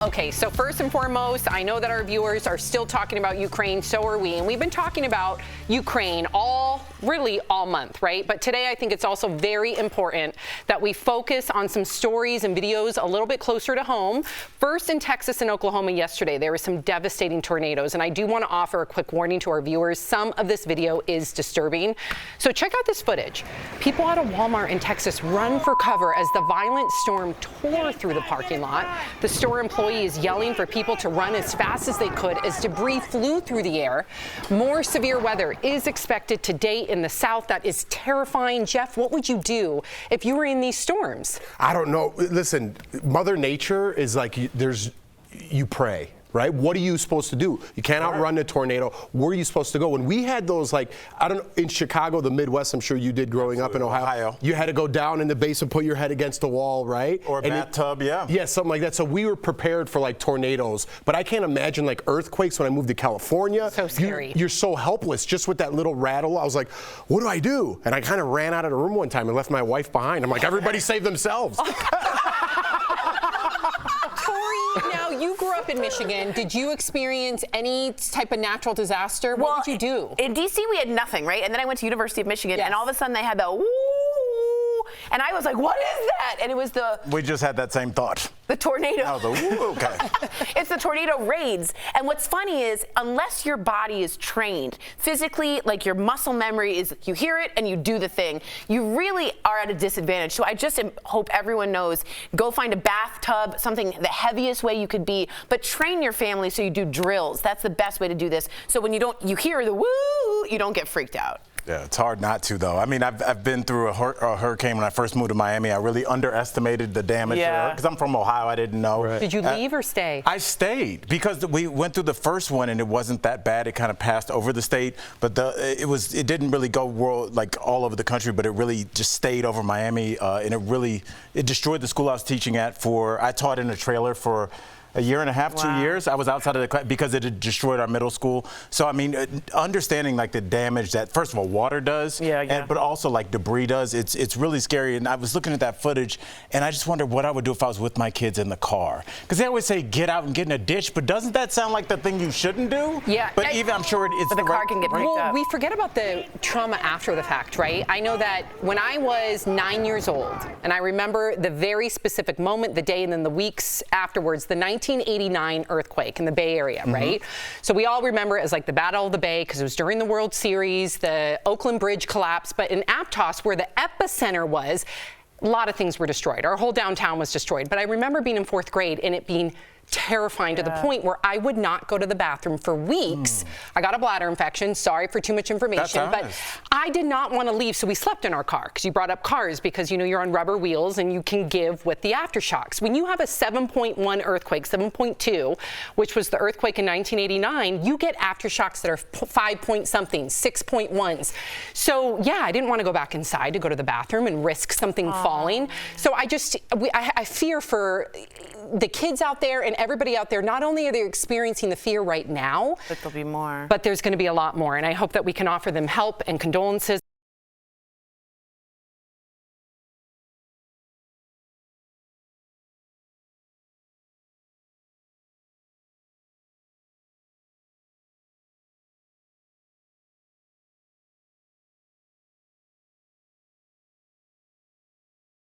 Okay, so first and foremost, I know that our viewers are still talking about Ukraine, so are we. And we've been talking about Ukraine really all month, right? But today I think it's also very important that we focus on some stories and videos a little bit closer to home. First in Texas and Oklahoma yesterday, there were some devastating tornadoes. And I do want to offer a quick warning to our viewers. Some of this video is disturbing. So check out this footage. People at a Walmart in Texas run for cover as the violent storm tore through the parking lot. The store employee is yelling for people to run as fast as they could as debris flew through the air. More severe weather is expected today in the south. That is terrifying. Jeff, what would you do if you were in these storms? I don't know. Listen, Mother Nature is like, you pray. Right? What are you supposed to do? You can't outrun a tornado. Where are you supposed to go? When we had those, like, I don't know, in Chicago, the Midwest, I'm sure you did growing up in Ohio. You had to go down in the base and put your head against the wall, right? Or a bathtub, yeah. Yeah, something like that. So we were prepared for, like, tornadoes. But I can't imagine, like, earthquakes when I moved to California. So scary. You're so helpless just with that little rattle. I was like, what do I do? And I kind of ran out of the room one time and left my wife behind. I'm like, everybody save themselves. Now, you grew up in Michigan. Did you experience any type of natural disaster? What would you do? In D.C., we had nothing, right? And then I went to University of Michigan, and all of a sudden they had the woo, and I was like, what is that? And it was We just had that same thought. The tornado. Oh, the woo, okay. It's the tornado raids. And what's funny is, unless your body is trained physically, like your muscle memory is, you hear it and you do the thing, you really are at a disadvantage. So I just hope everyone knows, go find a bathtub, something the heaviest way you could be, but train your family so you do drills. That's the best way to do this. So when you hear the woo, you don't get freaked out. Yeah, it's hard not to, though. I mean, I've been through a hurricane when I first moved to Miami. I really underestimated the damage because I'm from Ohio. I didn't know. Right. Did you leave or stay? I stayed because we went through the first one and it wasn't that bad. It kind of passed over the state, but it didn't really go like all over the country, but it really just stayed over Miami, and it destroyed the school I was teaching at. I taught in a trailer for a year and a half, 2 years. I was outside of the class because it had destroyed our middle school. So, I mean, understanding like the damage that, first of all, water does, but also like debris does, it's really scary. And I was looking at that footage and I just wondered what I would do if I was with my kids in the car. Because they always say get out and get in a ditch, but doesn't that sound like the thing you shouldn't do? Yeah. But even I'm sure it's the car can get picked up. We forget about the trauma after the fact, right? I know that when I was 9 years old, and I remember the very specific moment, the day, and then the weeks afterwards, the 1989 earthquake in the Bay Area, right? So we all remember it as like the Battle of the Bay because it was during the World Series, the Oakland Bridge collapsed, but in Aptos, where the epicenter was, a lot of things were destroyed. Our whole downtown was destroyed. But I remember being in 4th grade and it being terrifying to the point where I would not go to the bathroom for weeks. I got a bladder infection. Sorry for too much information, but I did not want to leave. So we slept in our car because you brought up cars because, you know, you're on rubber wheels and you can give with the aftershocks. When you have a 7.1 earthquake, 7.2, which was the earthquake in 1989, you get aftershocks that are 5 point something, 6.1s. So yeah, I didn't want to go back inside to go to the bathroom and risk something falling. So I fear for the kids out there and everybody out there. Not only are they experiencing the fear right now, but there'll be more. But there's going to be a lot more. And I hope that we can offer them help and condolences.